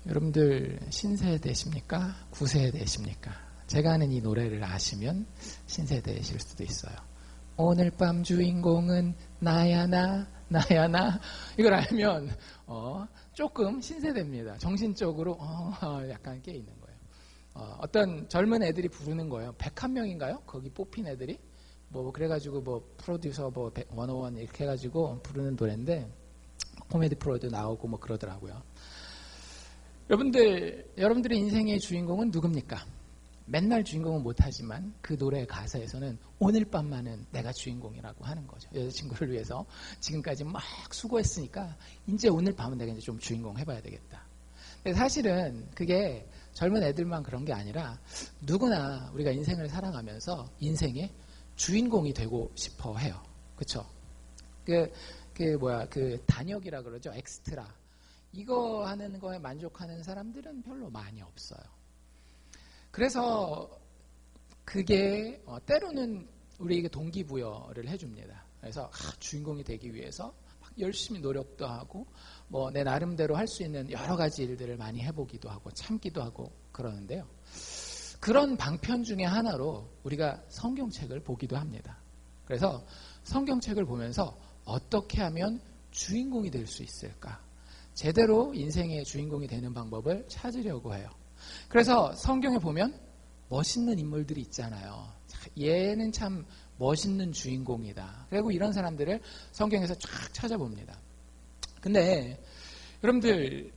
여러분들 신세대십니까? 구세대십니까? 제가 하는 이 노래를 아시면 신세대이실 수도 있어요. 오늘 밤 주인공은 나야 나 나야 나. 이걸 알면 조금 신세대입니다. 정신적으로 약간 깨 있는 거예요. 어떤 젊은 애들이 부르는 거예요. 101명인가요? 거기 뽑힌 애들이 그래가지고 프로듀서 101 이렇게 해가지고 부르는 노래인데 코미디 프로도 나오고 그러더라고요. 여러분들의 인생의 주인공은 누굽니까? 맨날 주인공은 못하지만 그 노래의 가사에서는 오늘 밤만은 내가 주인공이라고 하는 거죠. 여자친구를 위해서 지금까지 막 수고했으니까 이제 오늘 밤은 내가 이제 좀 주인공 해봐야 되겠다. 근데 사실은 그게 젊은 애들만 그런 게 아니라 누구나 우리가 인생을 살아가면서 인생의 주인공이 되고 싶어 해요. 그쵸? 그 단역이라 그러죠. 엑스트라. 이거 하는 거에 만족하는 사람들은 별로 많이 없어요. 그래서 그게 때로는 우리에게 동기부여를 해줍니다. 그래서 주인공이 되기 위해서 막 열심히 노력도 하고 내 나름대로 할 수 있는 여러 가지 일들을 많이 해보기도 하고 참기도 하고 그러는데요. 그런 방편 중에 하나로 우리가 성경책을 보기도 합니다. 그래서 성경책을 보면서 어떻게 하면 주인공이 될 수 있을까? 제대로 인생의 주인공이 되는 방법을 찾으려고 해요. 그래서 성경에 보면 멋있는 인물들이 있잖아요. 얘는 참 멋있는 주인공이다. 그리고 이런 사람들을 성경에서 쫙 찾아봅니다. 근데 여러분들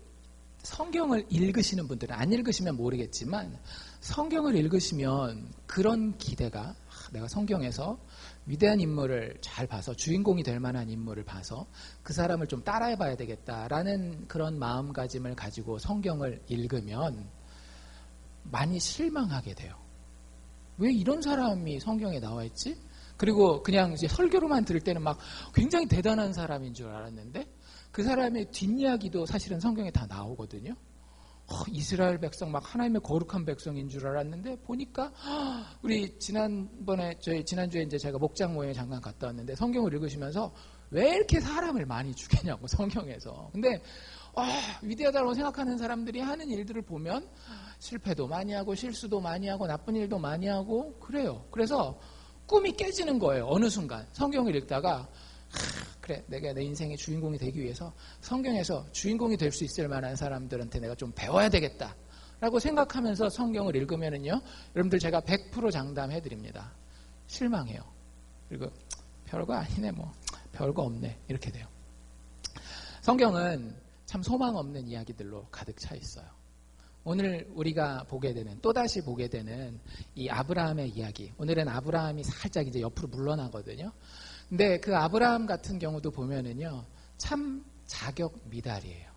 성경을 읽으시는 분들은 안 읽으시면 모르겠지만 성경을 읽으시면 그런 기대가 내가 성경에서 위대한 인물을 잘 봐서 주인공이 될 만한 인물을 봐서 그 사람을 좀 따라해봐야 되겠다라는 그런 마음가짐을 가지고 성경을 읽으면 많이 실망하게 돼요. 왜 이런 사람이 성경에 나와 있지? 그리고 그냥 이제 설교로만 들을 때는 막 굉장히 대단한 사람인 줄 알았는데 그 사람의 뒷이야기도 사실은 성경에 다 나오거든요. 이스라엘 백성 막 하나님의 거룩한 백성인 줄 알았는데 보니까 우리 지난주에 이제 제가 목장 모임에 잠깐 갔다 왔는데 성경을 읽으시면서 왜 이렇게 사람을 많이 죽이냐고 성경에서. 근데 위대하다고 생각하는 사람들이 하는 일들을 보면 실패도 많이 하고 실수도 많이 하고 나쁜 일도 많이 하고 그래요. 그래서 꿈이 깨지는 거예요. 어느 순간 성경을 읽다가 그래 내가 내 인생의 주인공이 되기 위해서 성경에서 주인공이 될 수 있을 만한 사람들한테 내가 좀 배워야 되겠다 라고 생각하면서 성경을 읽으면은요 여러분들 제가 100% 장담해드립니다. 실망해요. 그리고 별거 아니네 별거 없네 이렇게 돼요. 성경은 참 소망 없는 이야기들로 가득 차 있어요. 오늘 우리가 또다시 보게 되는 이 아브라함의 이야기. 오늘은 아브라함이 살짝 이제 옆으로 물러나거든요. 근데 그 아브라함 같은 경우도 보면은요, 참 자격 미달이에요.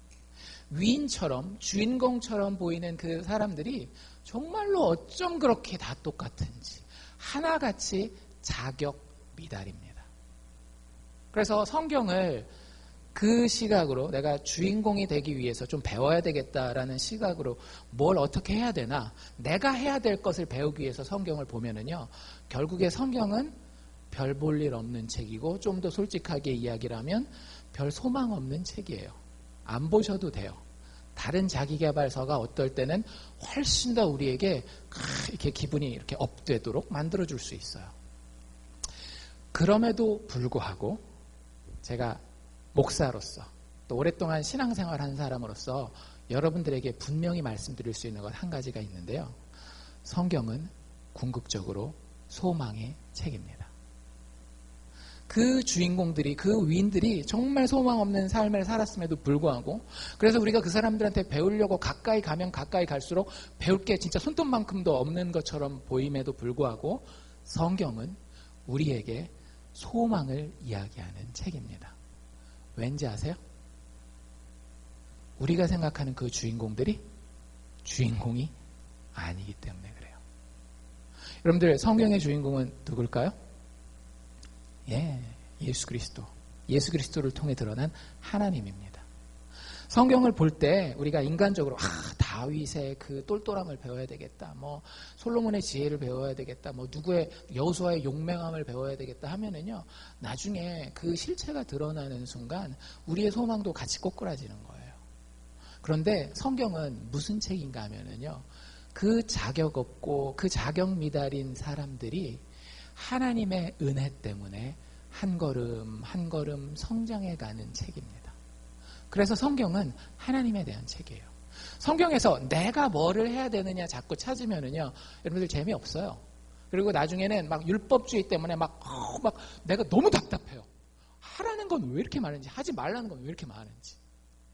위인처럼, 주인공처럼 보이는 그 사람들이 정말로 어쩜 그렇게 다 똑같은지, 하나같이 자격 미달입니다. 그래서 성경을 그 시각으로 내가 주인공이 되기 위해서 좀 배워야 되겠다라는 시각으로 뭘 어떻게 해야 되나, 내가 해야 될 것을 배우기 위해서 성경을 보면은요, 결국에 성경은 별 볼 일 없는 책이고 좀 더 솔직하게 이야기를 하면 별 소망 없는 책이에요. 안 보셔도 돼요. 다른 자기계발서가 어떨 때는 훨씬 더 우리에게 이렇게 기분이 이렇게 업되도록 만들어줄 수 있어요. 그럼에도 불구하고 제가 목사로서 또 오랫동안 신앙생활한 사람으로서 여러분들에게 분명히 말씀드릴 수 있는 것 한 가지가 있는데요. 성경은 궁극적으로 소망의 책입니다. 그 주인공들이, 그 위인들이 정말 소망 없는 삶을 살았음에도 불구하고, 그래서 우리가 그 사람들한테 배우려고 가까이 가면 가까이 갈수록 배울 게 진짜 손톱만큼도 없는 것처럼 보임에도 불구하고 성경은 우리에게 소망을 이야기하는 책입니다. 왠지 아세요? 우리가 생각하는 그 주인공들이 주인공이 아니기 때문에 그래요. 여러분들, 성경의 주인공은 누굴까요? 예수 그리스도. 예수 그리스도를 통해 드러난 하나님입니다. 성경을 볼 때 우리가 인간적으로 다윗의 그 똘똘함을 배워야 되겠다, 솔로몬의 지혜를 배워야 되겠다, 누구의 여호수아의 용맹함을 배워야 되겠다 하면은요, 나중에 그 실체가 드러나는 순간 우리의 소망도 같이 꼬꾸라지는 거예요. 그런데 성경은 무슨 책인가 하면은요, 그 자격 없고 그 자격 미달인 사람들이 하나님의 은혜 때문에 한 걸음 한 걸음 성장해가는 책입니다. 그래서 성경은 하나님에 대한 책이에요. 성경에서 내가 뭐를 해야 되느냐 자꾸 찾으면은요, 여러분들 재미없어요. 그리고 나중에는 막 율법주의 때문에 막 내가 너무 답답해요. 하라는 건 왜 이렇게 많은지, 하지 말라는 건 왜 이렇게 많은지.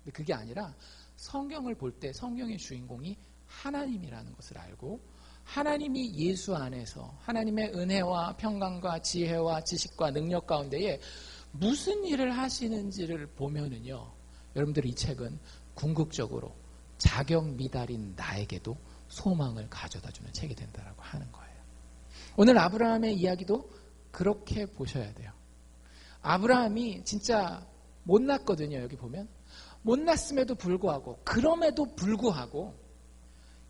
근데 그게 아니라 성경을 볼 때 성경의 주인공이 하나님이라는 것을 알고, 하나님이 예수 안에서 하나님의 은혜와 평강과 지혜와 지식과 능력 가운데에 무슨 일을 하시는지를 보면은요, 여러분들 이 책은 궁극적으로 자격 미달인 나에게도 소망을 가져다주는 책이 된다라고 하는 거예요. 오늘 아브라함의 이야기도 그렇게 보셔야 돼요. 아브라함이 진짜 못났거든요. 여기 보면 못났음에도 불구하고, 그럼에도 불구하고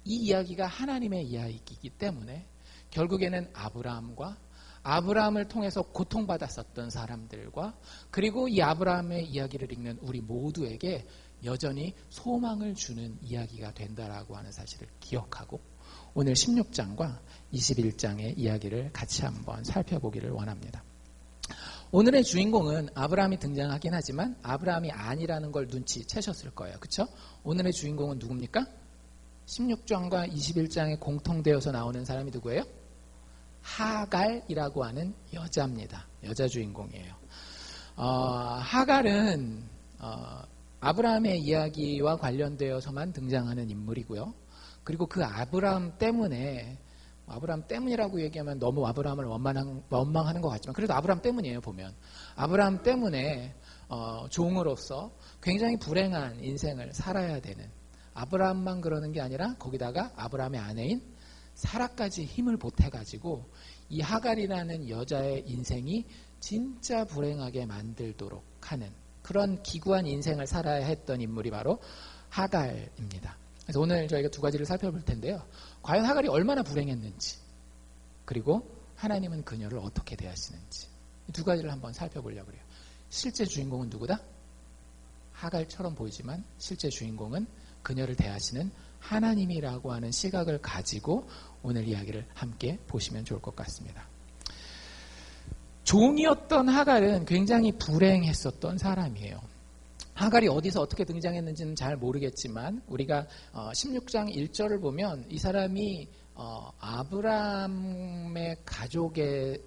이 이야기가 하나님의 이야기이기 때문에 결국에는 아브라함과 아브라함을 통해서 고통받았었던 사람들과, 그리고 이 아브라함의 이야기를 읽는 우리 모두에게 여전히 소망을 주는 이야기가 된다라고 하는 사실을 기억하고, 오늘 16장과 21장의 이야기를 같이 한번 살펴보기를 원합니다. 오늘의 주인공은 아브라함이 등장하긴 하지만 아브라함이 아니라는 걸 눈치채셨을 거예요. 그렇죠? 오늘의 주인공은 누굽니까? 16장과 21장에 공통되어서 나오는 사람이 누구예요? 하갈이라고 하는 여자입니다. 여자 주인공이에요. 하갈은 아브라함의 이야기와 관련되어서만 등장하는 인물이고요. 그리고 그 아브라함 때문이라고 얘기하면 너무 아브라함을 원망하는 것 같지만, 그래도 아브라함 때문이에요. 보면 아브라함 때문에 종으로서 굉장히 불행한 인생을 살아야 되는, 아브라함만 그러는 게 아니라 거기다가 아브라함의 아내인 사라까지 힘을 보태가지고 이 하갈이라는 여자의 인생이 진짜 불행하게 만들도록 하는 그런 기구한 인생을 살아야 했던 인물이 바로 하갈입니다. 그래서 오늘 저희가 두 가지를 살펴볼 텐데요. 과연 하갈이 얼마나 불행했는지, 그리고 하나님은 그녀를 어떻게 대하시는지, 이 두 가지를 한번 살펴보려고 해요. 실제 주인공은 누구다? 하갈처럼 보이지만 실제 주인공은 그녀를 대하시는 하나님이라고 하는 시각을 가지고 오늘 이야기를 함께 보시면 좋을 것 같습니다. 종이었던 하갈은 굉장히 불행했었던 사람이에요. 하갈이 어디서 어떻게 등장했는지는 잘 모르겠지만 우리가 16장 1절을 보면 이 사람이 아브라함의 가족에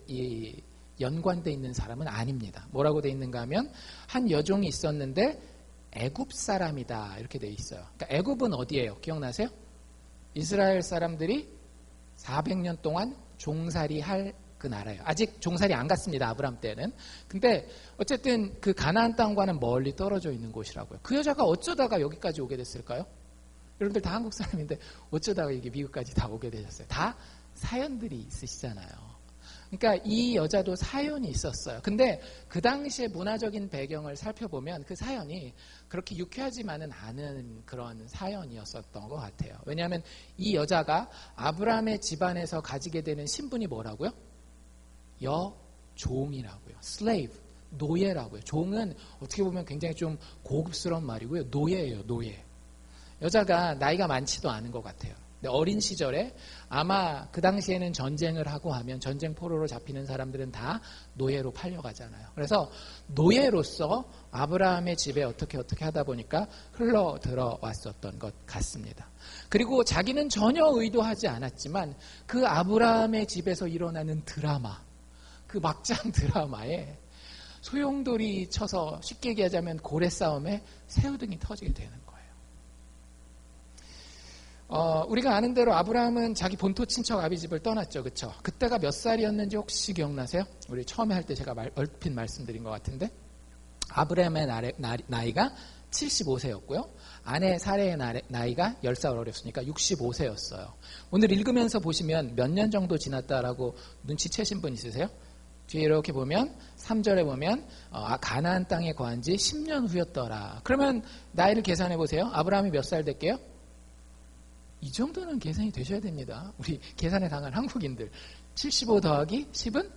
연관되어 있는 사람은 아닙니다. 뭐라고 되어 있는가 하면 한 여종이 있었는데 애굽 사람이다 이렇게 되어 있어요. 그러니까 애굽은 어디예요? 기억나세요? 이스라엘 사람들이 400년 동안 종살이 할 그 나라예요. 아직 종살이 안 갔습니다. 아브라함 때는. 근데 어쨌든 그 가나안 땅과는 멀리 떨어져 있는 곳이라고요. 그 여자가 어쩌다가 여기까지 오게 됐을까요? 여러분들 다 한국 사람인데 어쩌다가 이게 미국까지 다 오게 되셨어요? 다 사연들이 있으시잖아요. 그러니까 이 여자도 사연이 있었어요. 근데 그 당시의 문화적인 배경을 살펴보면 그 사연이 그렇게 유쾌하지만은 않은 그런 사연이었었던 것 같아요. 왜냐하면 이 여자가 아브라함의 집안에서 가지게 되는 신분이 뭐라고요? 여종이라고요. slave, 노예라고요. 종은 어떻게 보면 굉장히 좀 고급스러운 말이고요. 노예예요, 노예. 여자가 나이가 많지도 않은 것 같아요. 근데 어린 시절에 아마 그 당시에는 전쟁을 하고 하면 전쟁 포로로 잡히는 사람들은 다 노예로 팔려가잖아요. 그래서 노예로서 아브라함의 집에 어떻게 하다 보니까 흘러 들어왔었던 것 같습니다. 그리고 자기는 전혀 의도하지 않았지만 그 아브라함의 집에서 일어나는 드라마, 그 막장 드라마에 소용돌이 쳐서 쉽게 얘기하자면 고래 싸움에 새우등이 터지게 되는 거예요. 우리가 아는 대로 아브라함은 자기 본토 친척 아비집을 떠났죠. 그렇죠? 그때가 몇 살이었는지 혹시 기억나세요? 우리 처음에 할 때 제가 얼핏 말씀드린 것 같은데 아브라함의 나이가 75세였고요. 아내 사레의 나이가 10살 어렸으니까 65세였어요. 오늘 읽으면서 보시면 몇 년 정도 지났다라고 눈치채신 분 있으세요? 뒤에 이렇게 보면 3절에 보면 가나안 땅에 거한 지 10년 후였더라. 그러면 나이를 계산해 보세요. 아브라함이 몇 살 됐게요? 이 정도는 계산이 되셔야 됩니다. 우리 계산에 당한 한국인들 75 더하기 10은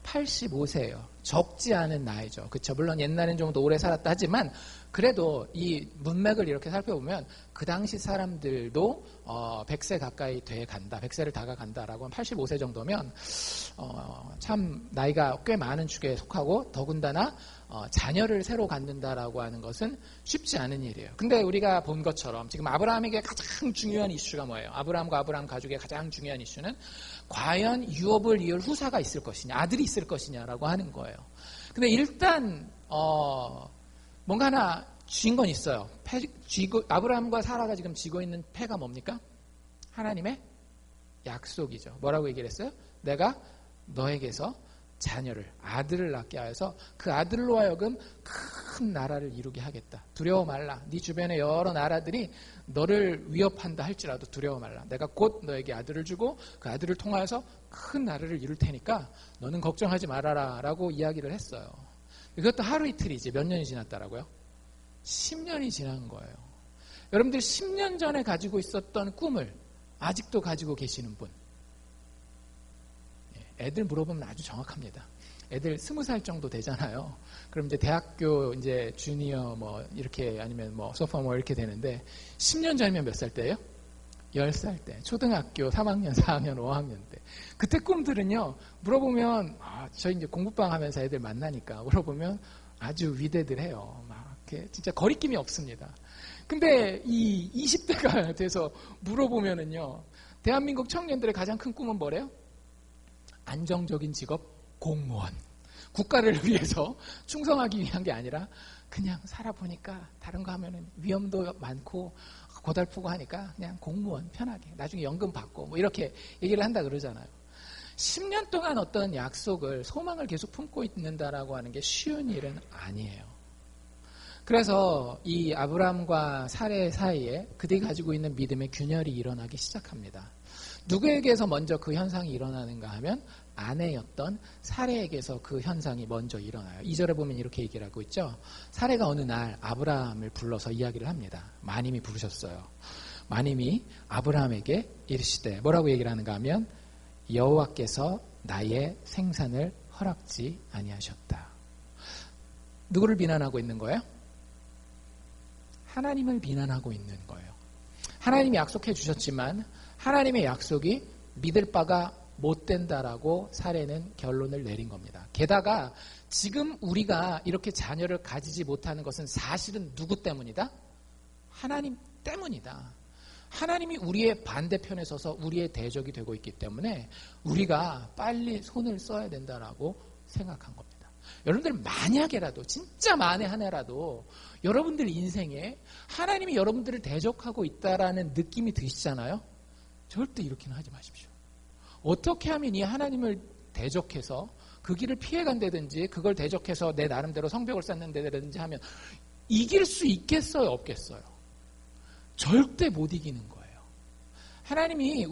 85세예요. 적지 않은 나이죠. 그쵸? 물론 옛날엔 좀 더 오래 살았다 하지만 그래도 이 문맥을 이렇게 살펴보면 그 당시 사람들도 100세 가까이 돼 간다. 100세를 다가간다라고 하면 85세 정도면 참 나이가 꽤 많은 축에 속하고 더군다나 자녀를 새로 갖는다라고 하는 것은 쉽지 않은 일이에요. 근데 우리가 본 것처럼 지금 아브라함에게 가장 중요한 이슈가 뭐예요? 아브라함과 아브라함 가족의 가장 중요한 이슈는 과연 유업을 이을 후사가 있을 것이냐, 아들이 있을 것이냐라고 하는 거예요. 근데 일단 뭔가 하나 쥐인 건 있어요. 아브라함과 사라가 지금 쥐고 있는 패가 뭡니까? 하나님의 약속이죠. 뭐라고 얘기를 했어요? 내가 너에게서 자녀를, 아들을 낳게 하여서 그 아들로 하여금 큰 나라를 이루게 하겠다. 두려워 말라. 네 주변의 여러 나라들이 너를 위협한다 할지라도 두려워 말라. 내가 곧 너에게 아들을 주고 그 아들을 통하여서 큰 나라를 이룰 테니까 너는 걱정하지 말아라 라고 이야기를 했어요. 이것도 하루 이틀이지 몇 년이 지났다라고요? 10년이 지난 거예요. 여러분들 10년 전에 가지고 있었던 꿈을 아직도 가지고 계시는 분, 애들 물어보면 아주 정확합니다. 애들 20살 정도 되잖아요. 그럼 이제 대학교 이제 주니어 뭐 이렇게 아니면 뭐 소포머 이렇게 되는데 10년 전이면 몇 살 때예요? 10살 때. 초등학교 3학년, 4학년, 5학년 때. 그때 꿈들은요. 물어보면 저희 이제 공부방 하면서 애들 만나니까 물어보면 아주 위대들해요. 막 이렇게 진짜 거리낌이 없습니다. 근데 이 20대가 돼서 물어보면은요. 대한민국 청년들의 가장 큰 꿈은 뭐래요? 안정적인 직업, 공무원. 국가를 위해서 충성하기 위한 게 아니라 그냥 살아보니까 다른 거 하면은 위험도 많고 고달프고 하니까 그냥 공무원 편하게 나중에 연금 받고 뭐 이렇게 얘기를 한다 그러잖아요. 10년 동안 어떤 약속을, 소망을 계속 품고 있는다라고 하는 게 쉬운 일은 아니에요. 그래서 이 아브라함과 사레 사이에 그들이 가지고 있는 믿음의 균열이 일어나기 시작합니다. 누구에게서 먼저 그 현상이 일어나는가 하면 아내였던 사레에게서 그 현상이 먼저 일어나요. 2절에 보면 이렇게 얘기를 하고 있죠. 사레가 어느 날 아브라함을 불러서 이야기를 합니다. 마님이 부르셨어요. 마님이 아브라함에게 이르시되 뭐라고 얘기를 하는가 하면 여호와께서 나의 생산을 허락지 아니하셨다. 누구를 비난하고 있는 거예요? 하나님을 비난하고 있는 거예요. 하나님이 약속해 주셨지만 하나님의 약속이 믿을 바가 못 된다라고 사례는 결론을 내린 겁니다. 게다가 지금 우리가 이렇게 자녀를 가지지 못하는 것은 사실은 누구 때문이다? 하나님 때문이다. 하나님이 우리의 반대편에 서서 우리의 대적이 되고 있기 때문에 우리가 빨리 손을 써야 된다라고 생각한 겁니다. 여러분들 만약에라도 진짜 만에 하나라도 여러분들 인생에 하나님이 여러분들을 대적하고 있다라는 느낌이 드시잖아요. 절대 이렇게는 하지 마십시오. 어떻게 하면 이 하나님을 대적해서 그 길을 피해간다든지 그걸 대적해서 내 나름대로 성벽을 쌓는다든지 하면 이길 수 있겠어요? 없겠어요? 절대 못 이기는 거예요. 하나님이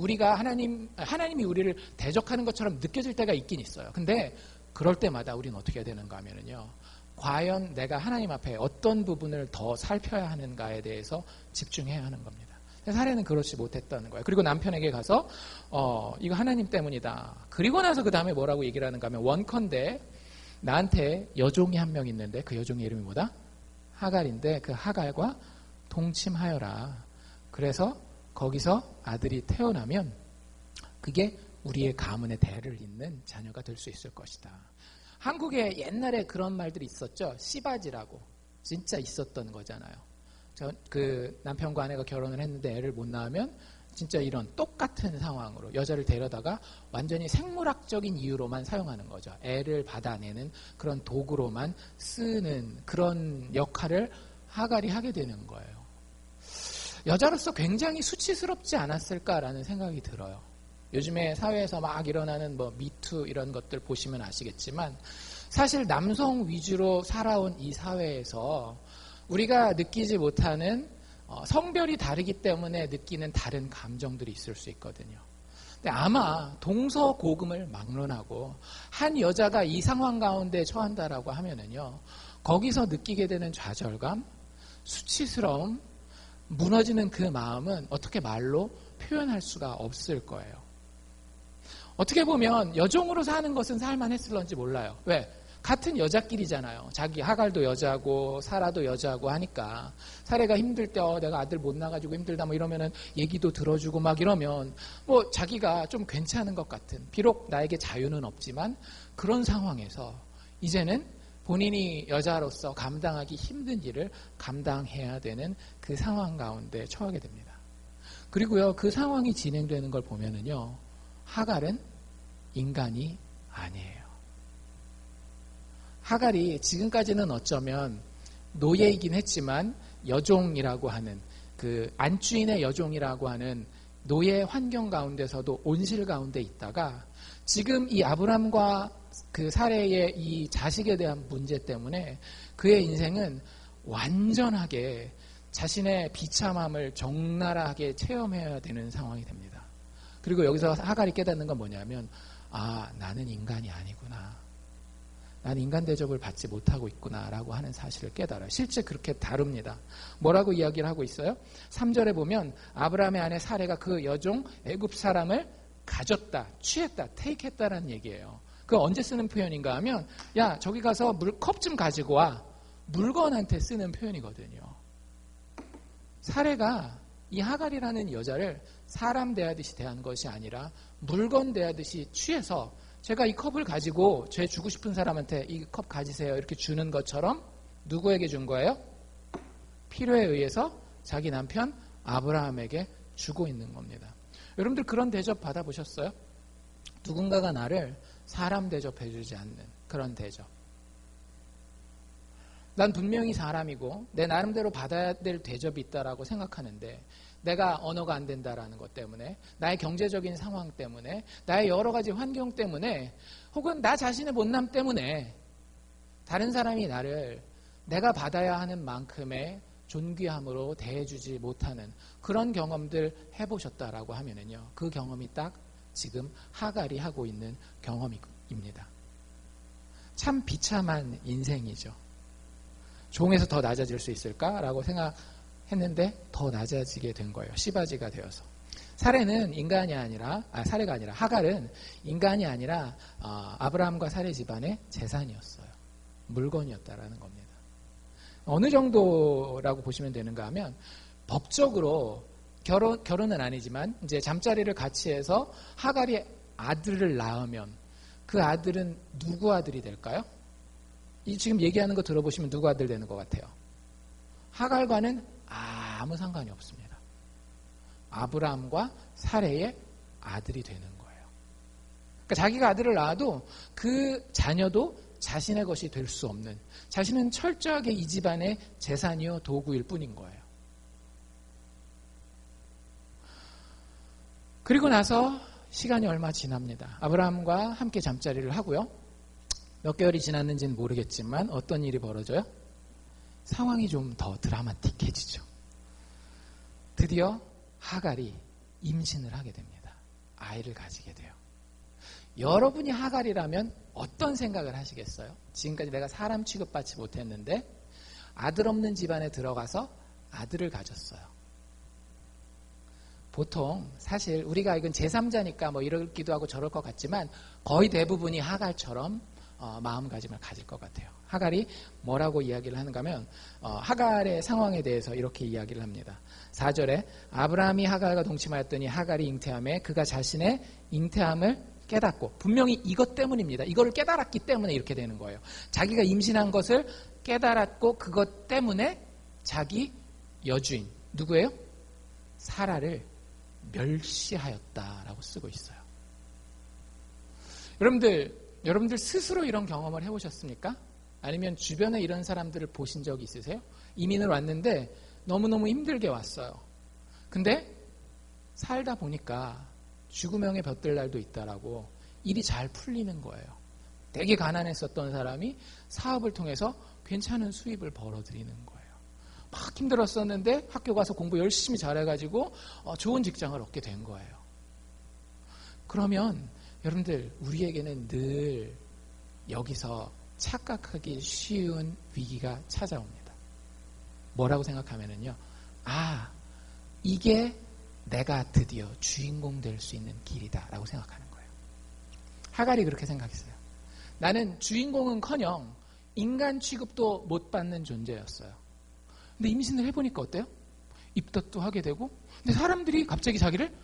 우리를 대적하는 것처럼 느껴질 때가 있긴 있어요. 근데 그럴 때마다 우리는 어떻게 해야 되는가 하면요. 과연 내가 하나님 앞에 어떤 부분을 더 살펴야 하는가에 대해서 집중해야 하는 겁니다. 사례는 그렇지 못했다는 거예요. 그리고 남편에게 가서 이거 하나님 때문이다. 그리고 나서 그 다음에 뭐라고 얘기를 하는가 하면 원컨대 나한테 여종이 한 명 있는데 그 여종의 이름이 뭐다? 하갈인데 그 하갈과 동침하여라. 그래서 거기서 아들이 태어나면 그게 우리의 가문의 대를 잇는 자녀가 될 수 있을 것이다. 한국에 옛날에 그런 말들이 있었죠. 씨바지라고. 진짜 있었던 거잖아요. 그 남편과 아내가 결혼을 했는데 애를 못 낳으면 진짜 이런 똑같은 상황으로 여자를 데려다가 완전히 생물학적인 이유로만 사용하는 거죠. 애를 받아내는 그런 도구로만 쓰는 그런 역할을 하갈이 하게 되는 거예요. 여자로서 굉장히 수치스럽지 않았을까라는 생각이 들어요. 요즘에 사회에서 막 일어나는 뭐 미투 이런 것들 보시면 아시겠지만 사실 남성 위주로 살아온 이 사회에서 우리가 느끼지 못하는 성별이 다르기 때문에 느끼는 다른 감정들이 있을 수 있거든요. 근데 아마 동서고금을 막론하고 한 여자가 이 상황 가운데 처한다라고 하면은요, 거기서 느끼게 되는 좌절감, 수치스러움, 무너지는 그 마음은 어떻게 말로 표현할 수가 없을 거예요. 어떻게 보면 여종으로 사는 것은 살만했을런지 몰라요. 왜? 같은 여자끼리잖아요. 자기 하갈도 여자고 사라도 여자고 하니까 사례가 힘들 때 내가 아들 못 낳아가지고 힘들다 뭐 이러면은 얘기도 들어주고 막 이러면 뭐 자기가 좀 괜찮은 것 같은, 비록 나에게 자유는 없지만 그런 상황에서 이제는 본인이 여자로서 감당하기 힘든 일을 감당해야 되는 그 상황 가운데 처하게 됩니다. 그리고요, 그 상황이 진행되는 걸 보면은요, 하갈은 인간이 아니에요. 하갈이 지금까지는 어쩌면 노예이긴 했지만 여종이라고 하는, 그 안주인의 여종이라고 하는 노예 환경 가운데서도 온실 가운데 있다가 지금 이 아브람과 그 사례의 이 자식에 대한 문제 때문에 그의 인생은 완전하게 자신의 비참함을 적나라하게 체험해야 되는 상황이 됩니다. 그리고 여기서 하갈이 깨닫는 건 뭐냐면, 아, 나는 인간이 아니구나. 난 인간 대접을 받지 못하고 있구나라고 하는 사실을 깨달아요. 실제 그렇게 다룹니다. 뭐라고 이야기를 하고 있어요? 3절에 보면 아브라함의 아내 사레가 그 여종 애굽 사람을 가졌다, 취했다, 테이크했다라는 얘기예요. 그 언제 쓰는 표현인가 하면, 야, 저기 가서 컵 좀 가지고 와. 물건한테 쓰는 표현이거든요. 사레가 이 하갈이라는 여자를 사람 대하듯이 대한 것이 아니라 물건 대하듯이 취해서, 제가 이 컵을 가지고 제 주고 싶은 사람한테 이 컵 가지세요 이렇게 주는 것처럼 누구에게 준 거예요? 필요에 의해서 자기 남편 아브라함에게 주고 있는 겁니다. 여러분들 그런 대접 받아보셨어요? 누군가가 나를 사람 대접해주지 않는 그런 대접. 난 분명히 사람이고 내 나름대로 받아야 될 대접이 있다라고 생각하는데, 내가 언어가 안 된다라는 것 때문에, 나의 경제적인 상황 때문에, 나의 여러 가지 환경 때문에, 혹은 나 자신의 못남 때문에 다른 사람이 나를 내가 받아야 하는 만큼의 존귀함으로 대해주지 못하는 그런 경험들 해보셨다라고 하면은요, 그 경험이 딱 지금 하갈이 하고 있는 경험입니다. 참 비참한 인생이죠. 종에서 더 낮아질 수 있을까라고 생각했는데 더 낮아지게 된 거예요. 씨바지가 되어서. 사례는 인간이 아니라, 사례가 아니라 하갈은 인간이 아니라 아브라함과 사례 집안의 재산이었어요. 물건이었다라는 겁니다. 어느 정도라고 보시면 되는가 하면, 법적으로 결혼은 아니지만 이제 잠자리를 같이 해서 하갈이 아들을 낳으면 그 아들은 누구 아들이 될까요? 이 지금 얘기하는 거 들어보시면 누구 아들 되는 것 같아요? 하갈과는 아무 상관이 없습니다. 아브라함과 사레의 아들이 되는 거예요. 그러니까 자기가 아들을 낳아도 그 자녀도 자신의 것이 될 수 없는, 자신은 철저하게 이 집안의 재산이요 도구일 뿐인 거예요. 그리고 나서 시간이 얼마 지납니다. 아브라함과 함께 잠자리를 하고요. 몇 개월이 지났는지는 모르겠지만 어떤 일이 벌어져요? 상황이 좀 더 드라마틱해지죠. 드디어 하갈이 임신을 하게 됩니다. 아이를 가지게 돼요. 여러분이 하갈이라면 어떤 생각을 하시겠어요? 지금까지 내가 사람 취급받지 못했는데 아들 없는 집안에 들어가서 아들을 가졌어요. 보통 사실 우리가 이건 제3자니까 뭐 이러기도 하고 저럴 것 같지만 거의 대부분이 하갈처럼 마음가짐을 가질 것 같아요. 하갈이 뭐라고 이야기를 하는가 하면 하갈의 상황에 대해서 이렇게 이야기를 합니다. 4절에 아브라함이 하갈과 동침하였더니 하갈이 잉태함에 그가 자신의 잉태함을 깨닫고, 분명히 이것 때문입니다. 이거를 깨달았기 때문에 이렇게 되는 거예요. 자기가 임신한 것을 깨달았고 그것 때문에 자기 여주인, 누구예요? 사라를 멸시하였다라고 쓰고 있어요. 여러분들 스스로 이런 경험을 해보셨습니까? 아니면 주변에 이런 사람들을 보신 적이 있으세요? 이민을 왔는데 너무너무 힘들게 왔어요. 근데 살다 보니까 죽음형에 볕들 날도 있다라고 일이 잘 풀리는 거예요. 되게 가난했었던 사람이 사업을 통해서 괜찮은 수입을 벌어들이는 거예요. 막 힘들었었는데 학교 가서 공부 열심히 잘해가지고 좋은 직장을 얻게 된 거예요. 그러면 여러분들, 우리에게는 늘 여기서 착각하기 쉬운 위기가 찾아옵니다. 뭐라고 생각하면은요, 이게 내가 드디어 주인공 될 수 있는 길이다 라고 생각하는 거예요. 하갈이 그렇게 생각했어요. 나는 주인공은커녕 인간 취급도 못 받는 존재였어요. 근데 임신을 해보니까 어때요? 입덧도 하게 되고, 근데 사람들이 갑자기 자기를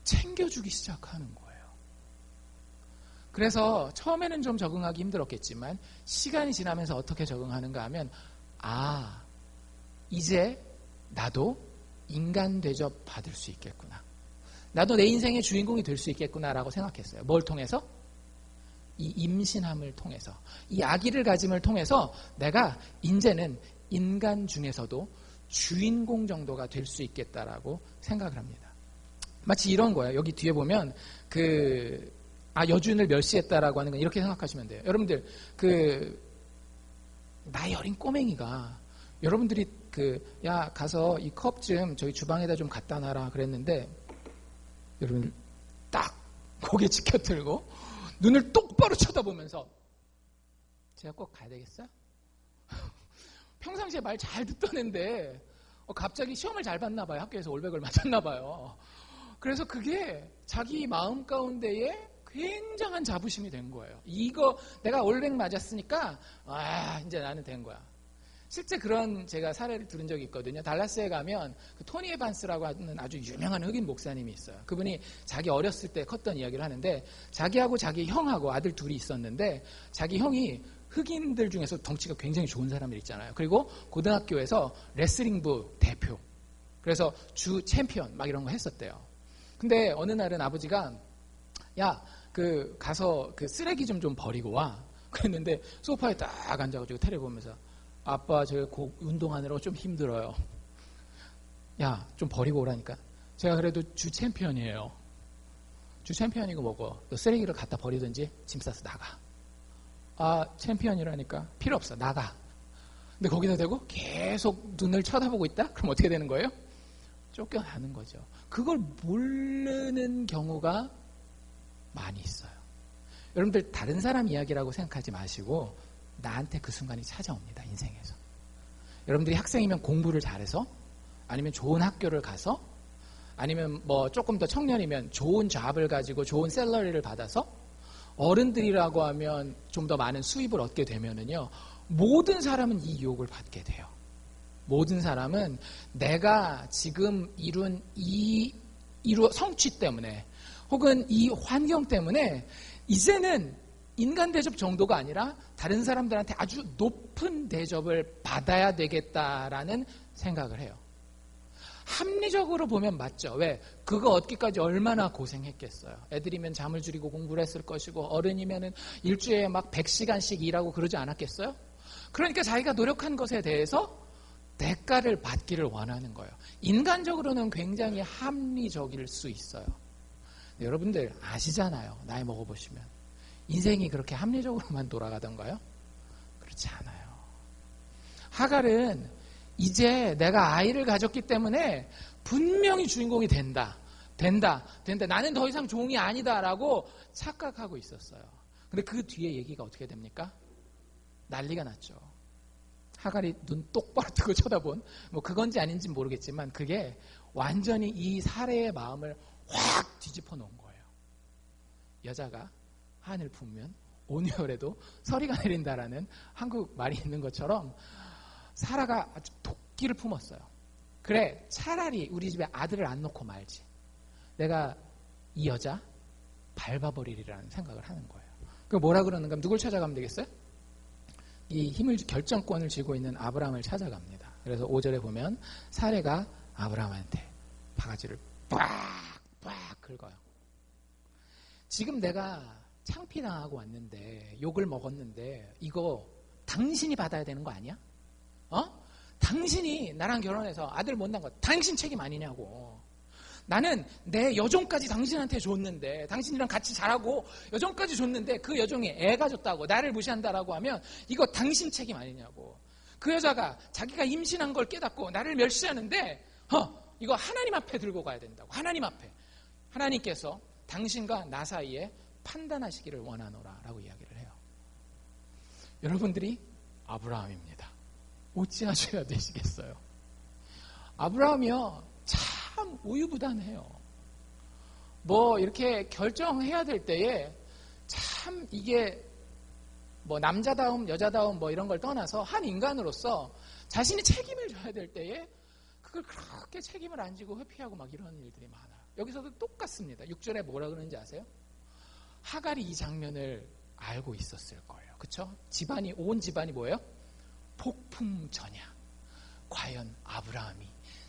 챙겨주기 시작하는 거예요. 그래서 처음에는 좀 적응하기 힘들었겠지만 시간이 지나면서 어떻게 적응하는가 하면, 아, 이제 나도 인간 대접 받을 수 있겠구나. 나도 내 인생의 주인공이 될 수 있겠구나라고 생각했어요. 뭘 통해서? 이 임신함을 통해서, 이 아기를 가짐을 통해서 내가 이제는 인간 중에서도 주인공 정도가 될 수 있겠다라고 생각을 합니다. 마치 이런 거예요. 여기 뒤에 보면 여준을 멸시했다라고 하는 건 이렇게 생각하시면 돼요. 여러분들 나이 어린 꼬맹이가 여러분들이 야 가서 이 컵 좀 저희 주방에다 좀 갖다 놔라 그랬는데 여러분 딱 고개 치켜들고 눈을 똑바로 쳐다보면서 제가 꼭 가야 되겠어요? 평상시에 말 잘 듣던 애인데 갑자기 시험을 잘 봤나 봐요. 학교에서 올백을 맞았나 봐요. 그래서 그게 자기 마음 가운데에 굉장한 자부심이 된 거예요. 이거 내가 올백 맞았으니까 이제 나는 된 거야. 실제 그런 제가 사례를 들은 적이 있거든요. 달라스에 가면 토니 에반스라고 하는 아주 유명한 흑인 목사님이 있어요. 그분이 자기 어렸을 때 컸던 이야기를 하는데, 자기하고 자기 형하고 아들 둘이 있었는데, 자기 형이 흑인들 중에서 덩치가 굉장히 좋은 사람들 있잖아요. 그리고 고등학교에서 레슬링부 대표, 그래서 주 챔피언 막 이런 거 했었대요. 근데 어느 날은 아버지가 야 가서 쓰레기 좀 버리고 와 그랬는데, 소파에 딱 앉아가지고 테레비 보면서 아빠 저 운동하느라 좀 힘들어요. 야 좀 버리고 오라니까. 제가 그래도 주 챔피언이에요. 주 챔피언이고 뭐고 너 쓰레기를 갖다 버리든지 짐 싸서 나가. 챔피언이라니까 필요 없어 나가. 근데 거기다 대고 계속 눈을 쳐다보고 있다? 그럼 어떻게 되는 거예요? 쫓겨나는 거죠. 그걸 모르는 경우가 많이 있어요. 여러분들 다른 사람 이야기라고 생각하지 마시고 나한테 그 순간이 찾아옵니다. 인생에서. 여러분들이 학생이면 공부를 잘해서, 아니면 좋은 학교를 가서, 아니면 조금 더 청년이면 좋은 잡을 가지고 좋은 샐러리를 받아서, 어른들이라고 하면 좀 더 많은 수입을 얻게 되면은요, 모든 사람은 이 유혹을 받게 돼요. 모든 사람은 내가 지금 이룬 성취 때문에, 혹은 이 환경 때문에 이제는 인간 대접 정도가 아니라 다른 사람들한테 아주 높은 대접을 받아야 되겠다라는 생각을 해요. 합리적으로 보면 맞죠. 왜? 그거 얻기까지 얼마나 고생했겠어요. 애들이면 잠을 줄이고 공부를 했을 것이고, 어른이면은 일주일에 막 100시간씩 일하고 그러지 않았겠어요? 그러니까 자기가 노력한 것에 대해서 대가를 받기를 원하는 거예요. 인간적으로는 굉장히 합리적일 수 있어요. 여러분들 아시잖아요. 나이 먹어보시면. 인생이 그렇게 합리적으로만 돌아가던가요? 그렇지 않아요. 하갈은 이제 내가 아이를 가졌기 때문에 분명히 주인공이 된다. 나는 더 이상 종이 아니다라고 착각하고 있었어요. 근데 그 뒤에 얘기가 어떻게 됩니까? 난리가 났죠. 하갈이 눈 똑바로 뜨고 쳐다본, 그건지 아닌지 모르겠지만 그게 완전히 이 사례의 마음을 확 뒤집어 놓은 거예요. 여자가 한을 품으면 온유월에도 서리가 내린다라는 한국 말이 있는 것처럼 사라가 아주 도끼를 품었어요. 그래, 차라리 우리 집에 아들을 안 놓고 말지. 내가 이 여자 밟아버리리라는 생각을 하는 거예요. 그 뭐라 그러는가? 누굴 찾아가면 되겠어요? 이 결정권을 쥐고 있는 아브라함을 찾아갑니다. 그래서 5절에 보면 사례가 아브라함한테 바가지를 빡빡 긁어요. 지금 내가 창피당하고 왔는데, 욕을 먹었는데, 이거 당신이 받아야 되는 거 아니야? 당신이 나랑 결혼해서 아들 못 낳은 거 당신 책임 아니냐고. 나는 내 여종까지 당신한테 줬는데, 당신이랑 같이 자라고 여종까지 줬는데 그 여종이 애가 줬다고 나를 무시한다라고 하면 이거 당신 책임 아니냐고. 그 여자가 자기가 임신한 걸 깨닫고 나를 멸시하는데 이거 하나님 앞에 들고 가야 된다고. 하나님 앞에. 하나님께서 당신과 나 사이에 판단하시기를 원하노라 라고 이야기를 해요. 여러분들이 아브라함입니다. 어찌하셔야 되시겠어요? 아브라함이요, 참 우유부단해요. 이렇게 결정해야 될 때에 참 이게 뭐 남자다움, 여자다움 뭐 이런 걸 떠나서 한 인간으로서 자신이 책임을 져야 될 때에 그걸 그렇게 책임을 안 지고 회피하고 막 이런 일들이 많아요. 여기서도 똑같습니다. 6절에 뭐라 그러는지 아세요? 하갈이 이 장면을 알고 있었을 거예요. 그렇죠? 온 집안이 뭐예요? 폭풍전야. 과연 아브라함이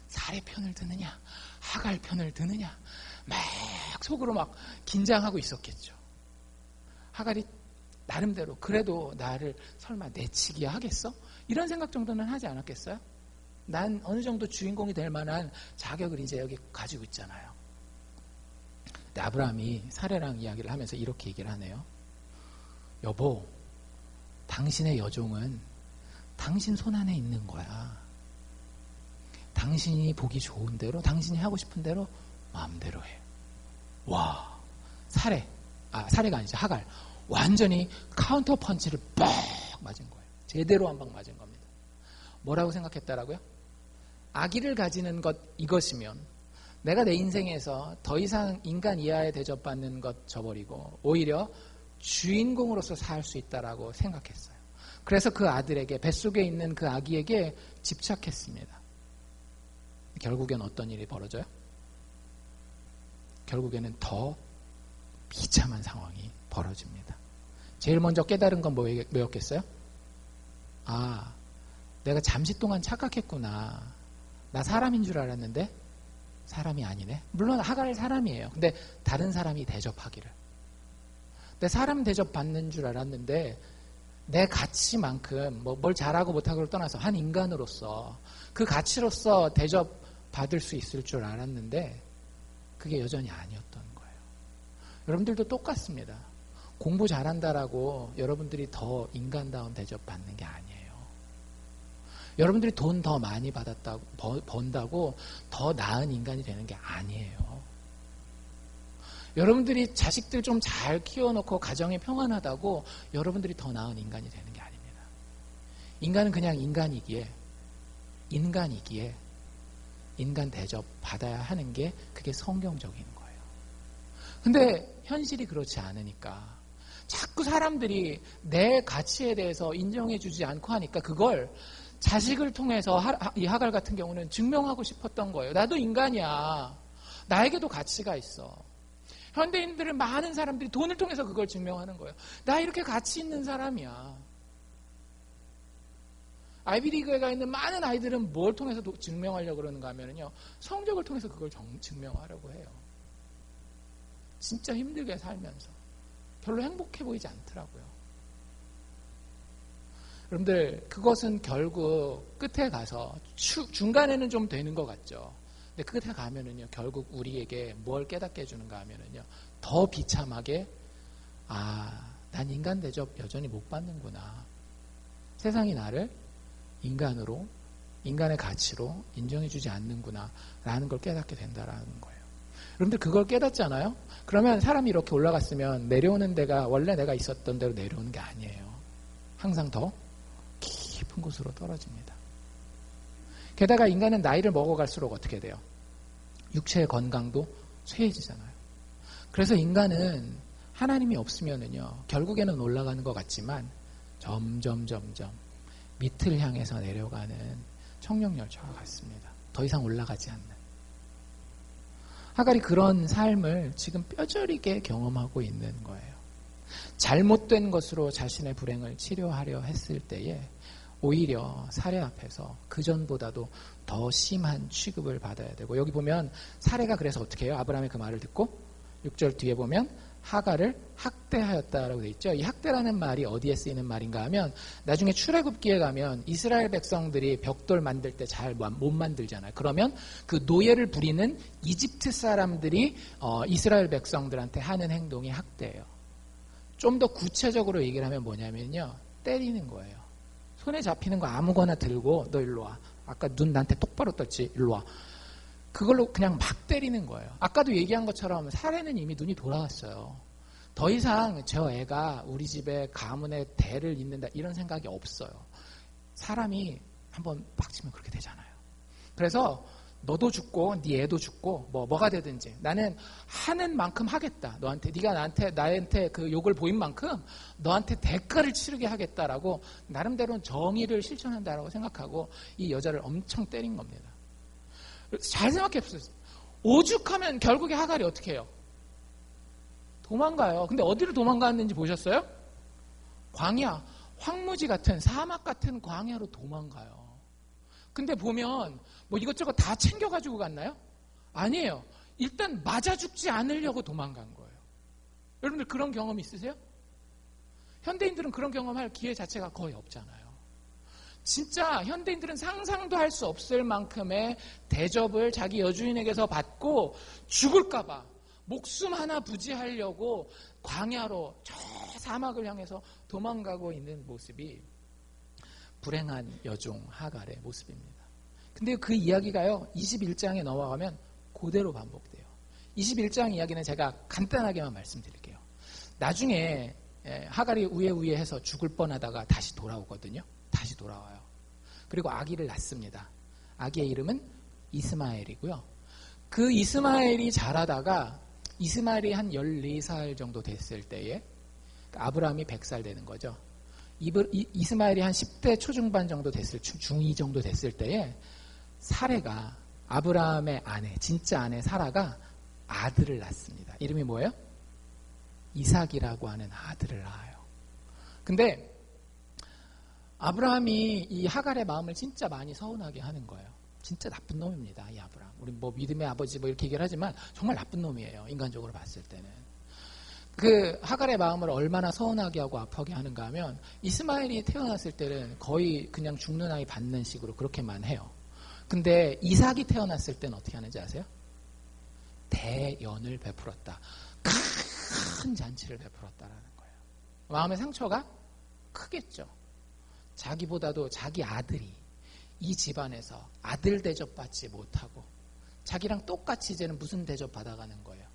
사례 편을 드느냐, 하갈 편을 드느냐, 막 속으로 막 긴장하고 있었겠죠. 하갈이 나름대로 그래도 나를 설마 내치기야 하겠어? 이런 생각 정도는 하지 않았겠어요? 난 어느 정도 주인공이 될 만한 자격을 이제 여기 가지고 있잖아요. 근데 아브라함이 사례랑 이야기를 하면서 이렇게 얘기를 하네요. 여보, 당신의 여종은 당신 손 안에 있는 거야. 당신이 보기 좋은 대로, 당신이 하고 싶은 대로 마음대로 해. 와, 사례가 아니죠. 하갈. 완전히 카운터 펀치를 빡 맞은 거예요. 제대로 한 방 맞은 겁니다. 뭐라고 생각했다라고요? 아기를 가지는 것 이것이면 내가 내 인생에서 더 이상 인간 이하에 대접받는 것 저버리고 오히려 주인공으로서 살 수 있다라고 생각했어요. 그래서 그 아들에게, 뱃속에 있는 그 아기에게 집착했습니다. 결국엔 어떤 일이 벌어져요? 결국에는 더 비참한 상황이 벌어집니다. 제일 먼저 깨달은 건 뭐였겠어요? 아, 내가 잠시 동안 착각했구나. 나 사람인 줄 알았는데 사람이 아니네. 물론 하갈 사람이에요. 근데 다른 사람이 대접하기를. 내 사람 대접받는 줄 알았는데 내 가치만큼 뭘 잘하고 못하고를 떠나서 한 인간으로서 그 가치로서 대접받을 수 있을 줄 알았는데 그게 여전히 아니었던 거예요. 여러분들도 똑같습니다. 공부 잘한다라고 여러분들이 더 인간다운 대접받는 게 아니에요. 여러분들이 돈 더 많이 번다고 더 나은 인간이 되는 게 아니에요. 여러분들이 자식들 좀 잘 키워놓고 가정이 평안하다고 여러분들이 더 나은 인간이 되는 게 아닙니다. 인간은 그냥 인간이기에 인간 대접 받아야 하는 게 그게 성경적인 거예요. 근데 현실이 그렇지 않으니까 자꾸 사람들이 내 가치에 대해서 인정해주지 않고 하니까 그걸 자식을 통해서 이 하갈 같은 경우는 증명하고 싶었던 거예요. 나도 인간이야. 나에게도 가치가 있어. 현대인들은 많은 사람들이 돈을 통해서 그걸 증명하는 거예요. 나 이렇게 가치 있는 사람이야. 아이비리그에 가 있는 많은 아이들은 뭘 통해서 증명하려고 그러는가 하면요. 성적을 통해서 그걸 증명하려고 해요. 진짜 힘들게 살면서. 별로 행복해 보이지 않더라고요. 여러분들, 그것은 결국 끝에 가서 중간에는 좀 되는 것 같죠. 근데 끝에 가면은요, 결국 우리에게 뭘 깨닫게 해주는가 하면은요, 더 비참하게, 난 인간 대접 여전히 못 받는구나. 세상이 나를 인간으로, 인간의 가치로 인정해주지 않는구나. 라는 걸 깨닫게 된다라는 거예요. 여러분들 그걸 깨닫잖아요? 그러면 사람이 이렇게 올라갔으면 내려오는 데가 원래 내가 있었던 대로 내려오는 게 아니에요. 항상 더 깊은 곳으로 떨어집니다. 게다가 인간은 나이를 먹어갈수록 어떻게 돼요? 육체의 건강도 쇠해지잖아요. 그래서 인간은 하나님이 없으면은요, 결국에는 올라가는 것 같지만 점점 밑을 향해서 내려가는 청룡열차와 같습니다. 더 이상 올라가지 않는. 하갈이 그런 삶을 지금 뼈저리게 경험하고 있는 거예요. 잘못된 것으로 자신의 불행을 치료하려 했을 때에 오히려 사례 앞에서 그전보다도 더 심한 취급을 받아야 되고, 여기 보면 사례가 그래서 어떻게 해요? 아브라함의 그 말을 듣고 6절 뒤에 보면 하갈을 학대하였다라고 되어 있죠. 이 학대라는 말이 어디에 쓰이는 말인가 하면 나중에 출애굽기에 가면 이스라엘 백성들이 벽돌 만들 때 잘 못 만들잖아요. 그러면 그 노예를 부리는 이집트 사람들이 이스라엘 백성들한테 하는 행동이 학대예요. 좀 더 구체적으로 얘기를 하면 뭐냐면요, 때리는 거예요. 손에 잡히는 거 아무거나 들고 너 일로 와. 아까 눈 나한테 똑바로 떴지? 일로 와. 그걸로 그냥 막 때리는 거예요. 아까도 얘기한 것처럼 사례는 이미 눈이 돌아왔어요. 더 이상 저 애가 우리 집에 가문의 대를 잇는다 이런 생각이 없어요. 사람이 한번 빡치면 그렇게 되잖아요. 그래서 너도 죽고 네 애도 죽고 뭐가 되든지 나는 하는 만큼 하겠다. 네가 나한테 그 욕을 보인 만큼 너한테 대가를 치르게 하겠다라고 나름대로는 정의를 실천한다라고 생각하고 이 여자를 엄청 때린 겁니다. 잘 생각해 보세요. 오죽하면 결국에 하갈이 어떻게 해요? 도망가요. 근데 어디로 도망갔는지 보셨어요? 광야, 황무지 같은 사막 같은 광야로 도망가요. 근데 보면 뭐 이것저것 다 챙겨가지고 갔나요? 아니에요. 일단 맞아 죽지 않으려고 도망간 거예요. 여러분들 그런 경험 있으세요? 현대인들은 그런 경험할 기회 자체가 거의 없잖아요. 진짜 현대인들은 상상도 할 수 없을 만큼의 대접을 자기 여주인에게서 받고 죽을까봐 목숨 하나 부지하려고 광야로 저 사막을 향해서 도망가고 있는 모습이 불행한 여종 하갈의 모습입니다. 근데 그 이야기가요 21장에 넘어가면 그대로 반복돼요. 21장 이야기는 제가 간단하게만 말씀드릴게요. 나중에 하갈이 우예우예해서 죽을 뻔하다가 다시 돌아오거든요. 다시 돌아와요. 그리고 아기를 낳습니다. 아기의 이름은 이스마엘이고요. 그 이스마엘이 자라다가 이스마엘이 한 14살 정도 됐을 때에 아브라함이 100살 되는 거죠. 이스마엘이 한 10대 초중반 정도 됐을 중2 정도 됐을 때에 사레가 아브라함의 아내, 진짜 아내 사라가 아들을 낳습니다. 이름이 뭐예요? 이삭이라고 하는 아들을 낳아요. 근데 아브라함이 이 하갈의 마음을 진짜 많이 서운하게 하는 거예요. 진짜 나쁜 놈입니다, 이 아브라함. 우리 뭐 믿음의 아버지 뭐 이렇게 얘기를 하지만 정말 나쁜 놈이에요, 인간적으로 봤을 때는. 그 하갈의 마음을 얼마나 서운하게 하고 아프게 하는가 하면 이스마엘이 태어났을 때는 거의 그냥 죽는 아이 받는 식으로 그렇게만 해요. 근데 이삭이 태어났을 때는 어떻게 하는지 아세요? 대연을 베풀었다. 큰 잔치를 베풀었다라는 거예요. 마음의 상처가 크겠죠. 자기보다도 자기 아들이 이 집안에서 아들 대접받지 못하고 자기랑 똑같이 이제는 무슨 대접 받아가는 거예요?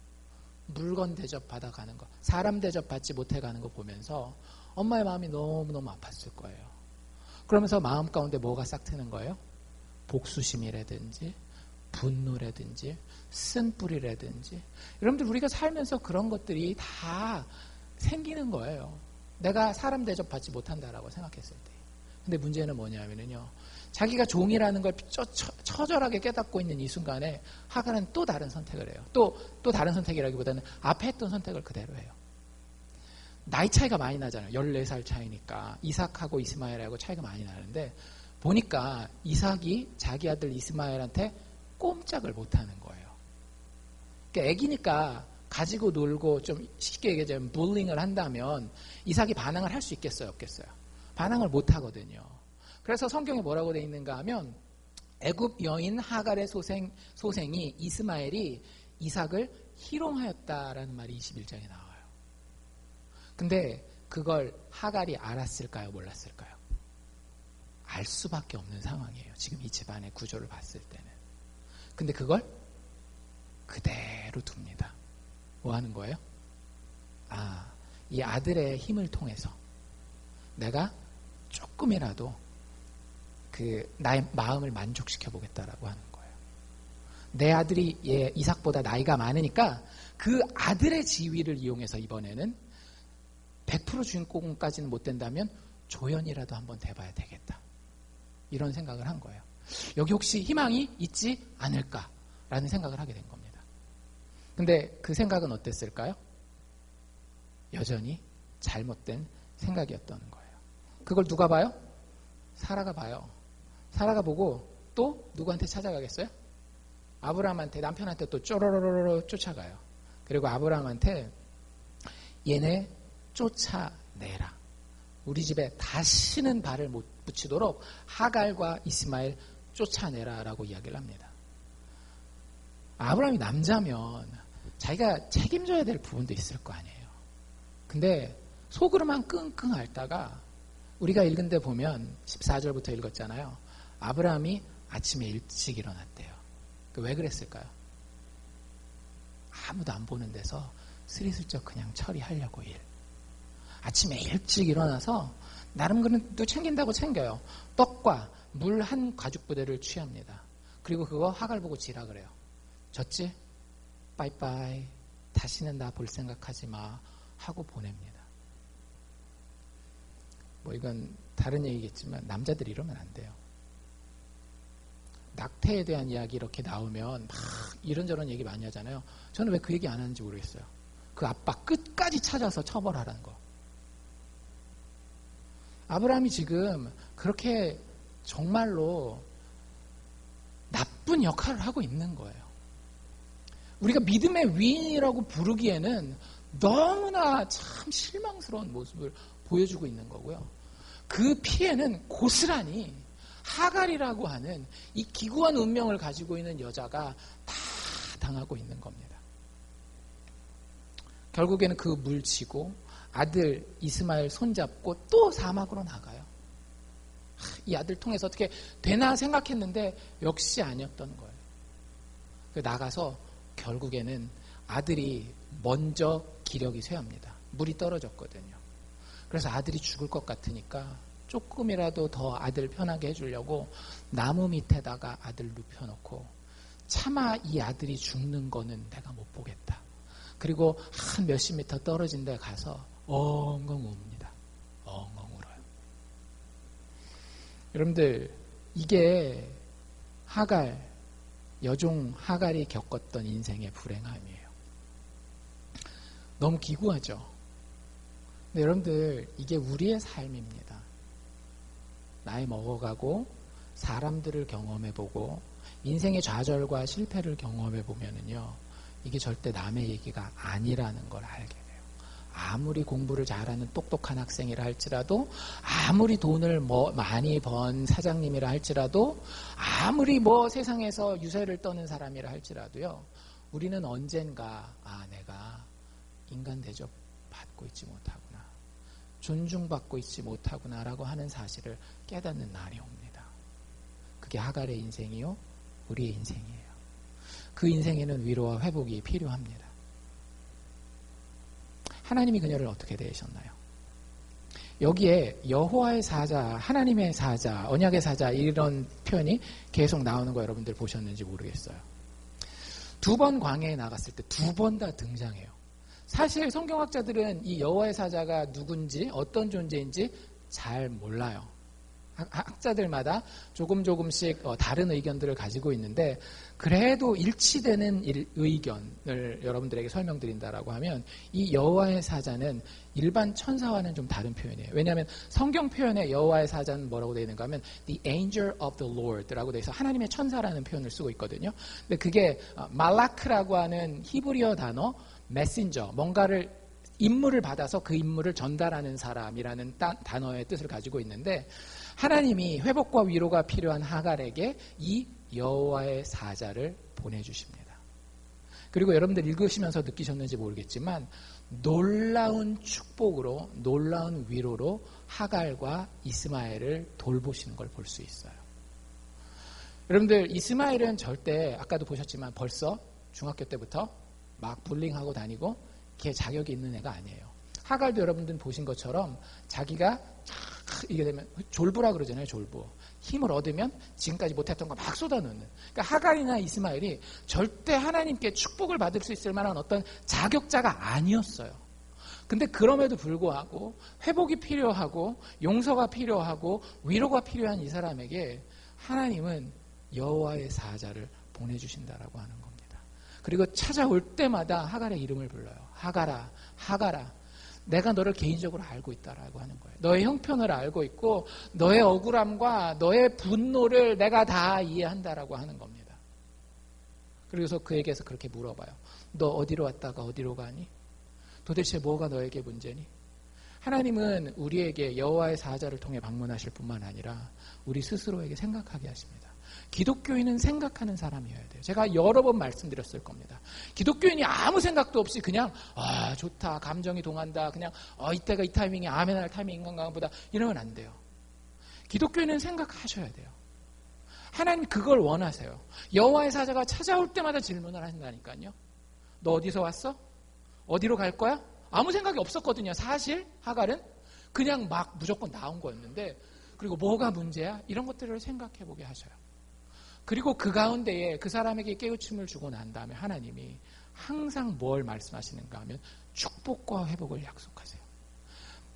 물건 대접 받아가는 거, 사람 대접 받지 못해가는 거 보면서 엄마의 마음이 너무너무 아팠을 거예요. 그러면서 마음 가운데 뭐가 싹 트는 거예요? 복수심이라든지 분노라든지 쓴뿌리라든지. 여러분들 우리가 살면서 그런 것들이 다 생기는 거예요. 내가 사람 대접 받지 못한다라고 생각했을 때. 근데 문제는 뭐냐면요, 자기가 종이라는 걸 처절하게 깨닫고 있는 이 순간에 하갈은 또 다른 선택을 해요. 또 다른 선택이라기보다는 앞에 했던 선택을 그대로 해요. 나이 차이가 많이 나잖아요. 14살 차이니까. 이삭하고 이스마엘하고 차이가 많이 나는데 보니까 이삭이 자기 아들 이스마엘한테 꼼짝을 못하는 거예요. 그러니까 애기니까 가지고 놀고 좀 쉽게 얘기하자면 bullying을 한다면 이삭이 반항을 할 수 있겠어요, 없겠어요? 반항을 못 하거든요. 그래서 성경에 뭐라고 되어 있는가 하면 애굽 여인 하갈의 소생이 이스마엘이 이삭을 희롱하였다라는 말이 21장에 나와요. 근데 그걸 하갈이 알았을까요, 몰랐을까요? 알 수밖에 없는 상황이에요. 지금 이 집안의 구조를 봤을 때는. 근데 그걸 그대로 둡니다. 뭐 하는 거예요? 이 아들의 힘을 통해서 내가 조금이라도 나의 마음을 만족시켜 보겠다라고 하는 거예요. 내 아들이 이삭보다 나이가 많으니까 그 아들의 지위를 이용해서 이번에는 100% 주인공까지는 못 된다면 조연이라도 한번 돼봐야 되겠다. 이런 생각을 한 거예요. 여기 혹시 희망이 있지 않을까라는 생각을 하게 된 겁니다. 근데 그 생각은 어땠을까요? 여전히 잘못된 생각이었던 거예요. 그걸 누가 봐요? 사라가 봐요. 사라가 보고 또 누구한테 찾아가겠어요? 아브라함한테, 남편한테 또 쪼로로로 쫓아가요. 그리고 아브라함한테 얘네 쫓아내라. 우리 집에 다시는 발을 못 붙이도록 하갈과 이스마엘 쫓아내라라고 이야기를 합니다. 아브라함이 남자면 자기가 책임져야 될 부분도 있을 거 아니에요. 근데 속으로만 끙끙 앓다가 우리가 읽은 데 보면 14절부터 읽었잖아요. 아브라함이 아침에 일찍 일어났대요. 왜 그랬을까요? 아무도 안 보는 데서 스리슬쩍 그냥 처리하려고 일. 아침에 일찍 일어나서 나름 그릇도 챙긴다고 챙겨요. 떡과 물 한 가죽 부대를 취합니다. 그리고 그거 하갈 보고 지라 그래요. 졌지? 빠이빠이. 다시는 나 볼 생각하지 마. 하고 보냅니다. 뭐 이건 다른 얘기겠지만 남자들이 이러면 안 돼요. 낙태에 대한 이야기 이렇게 나오면 막 이런저런 얘기 많이 하잖아요. 저는 왜 그 얘기 안 하는지 모르겠어요. 그 아빠 끝까지 찾아서 처벌하라는 거. 아브라함이 지금 그렇게 정말로 나쁜 역할을 하고 있는 거예요. 우리가 믿음의 위인이라고 부르기에는 너무나 참 실망스러운 모습을 보여주고 있는 거고요. 그 피해는 고스란히 하갈이라고 하는 이 기구한 운명을 가지고 있는 여자가 다 당하고 있는 겁니다. 결국에는 그 물 치고 아들 이스마엘 손잡고 또 사막으로 나가요. 이 아들 통해서 어떻게 되나 생각했는데 역시 아니었던 거예요. 나가서 결국에는 아들이 먼저 기력이 쇠합니다. 물이 떨어졌거든요. 그래서 아들이 죽을 것 같으니까 조금이라도 더 아들 편하게 해주려고 나무 밑에다가 아들 눕혀놓고 차마 이 아들이 죽는 거는 내가 못 보겠다. 그리고 한 몇십 미터 떨어진 데 가서 엉엉 웁니다. 엉엉 울어요. 여러분들 이게 하갈, 여종 하갈이 겪었던 인생의 불행함이에요. 너무 기구하죠. 근데 여러분들 이게 우리의 삶입니다. 나이 먹어가고 사람들을 경험해보고 인생의 좌절과 실패를 경험해보면은요, 이게 절대 남의 얘기가 아니라는 걸 알게 돼요. 아무리 공부를 잘하는 똑똑한 학생이라 할지라도, 아무리 돈을 많이 번 사장님이라 할지라도, 아무리 세상에서 유세를 떠는 사람이라 할지라도요, 우리는 언젠가 내가 인간 대접 받고 있지 못하구나, 존중받고 있지 못하구나라고 하는 사실을 깨닫는 날이 옵니다. 그게 하갈의 인생이요, 우리의 인생이에요. 그 인생에는 위로와 회복이 필요합니다. 하나님이 그녀를 어떻게 대하셨나요? 여기에 여호와의 사자, 하나님의 사자, 언약의 사자 이런 표현이 계속 나오는 거 여러분들 보셨는지 모르겠어요. 2번 광야에 나갔을 때 2번 다 등장해요. 사실 성경학자들은 이 여호와의 사자가 누군지 어떤 존재인지 잘 몰라요. 학자들마다 조금씩 다른 의견들을 가지고 있는데, 그래도 일치되는 의견을 여러분들에게 설명드린다라고 하면 이 여호와의 사자는 일반 천사와는 좀 다른 표현이에요. 왜냐하면 성경 표현에 여호와의 사자는 뭐라고 되어 있는가 하면 The Angel of the Lord라고 되어 있어 하나님의 천사라는 표현을 쓰고 있거든요. 근데 그게 말라크라고 하는 히브리어 단어 메신저, 뭔가를 임무를 받아서 그 임무를 전달하는 사람이라는 단어의 뜻을 가지고 있는데, 하나님이 회복과 위로가 필요한 하갈에게 이 여호와의 사자를 보내주십니다. 그리고 여러분들 읽으시면서 느끼셨는지 모르겠지만 놀라운 축복으로, 놀라운 위로로 하갈과 이스마엘을 돌보시는 걸 볼 수 있어요. 여러분들 이스마엘은 절대 아까도 보셨지만 벌써 중학교 때부터 막 불링하고 다니고 걔 자격이 있는 애가 아니에요. 하갈도 여러분들 보신 것처럼 자기가 이게 되면 졸부라 그러잖아요. 졸부. 힘을 얻으면 지금까지 못했던 거 막 쏟아놓는. 그러니까 하갈이나 이스마엘이 절대 하나님께 축복을 받을 수 있을 만한 어떤 자격자가 아니었어요. 근데 그럼에도 불구하고 회복이 필요하고 용서가 필요하고 위로가 필요한 이 사람에게 하나님은 여호와의 사자를 보내주신다라고 하는 겁니다. 그리고 찾아올 때마다 하갈의 이름을 불러요. 하갈아, 하갈아. 내가 너를 개인적으로 알고 있다라고 하는 거예요. 너의 형편을 알고 있고 너의 억울함과 너의 분노를 내가 다 이해한다라고 하는 겁니다. 그래서 그에게서 그렇게 물어봐요. 너 어디로 왔다가 어디로 가니? 도대체 뭐가 너에게 문제니? 하나님은 우리에게 여호와의 사자를 통해 방문하실 뿐만 아니라 우리 스스로에게 생각하게 하십니다. 기독교인은 생각하는 사람이어야 돼요. 제가 여러 번 말씀드렸을 겁니다. 기독교인이 아무 생각도 없이 그냥 좋다, 감정이 동한다, 그냥 이때가 이 타이밍이 아멘 할 타이밍인가 보다 이러면 안 돼요. 기독교인은 생각하셔야 돼요. 하나님 그걸 원하세요. 여호와의 사자가 찾아올 때마다 질문을 하신다니까요. 너 어디서 왔어? 어디로 갈 거야? 아무 생각이 없었거든요. 사실 하갈은 그냥 막 무조건 나온 거였는데, 그리고 뭐가 문제야? 이런 것들을 생각해 보게 하셔요. 그리고 그 가운데에 그 사람에게 깨우침을 주고 난 다음에 하나님이 항상 뭘 말씀하시는가 하면 축복과 회복을 약속하세요.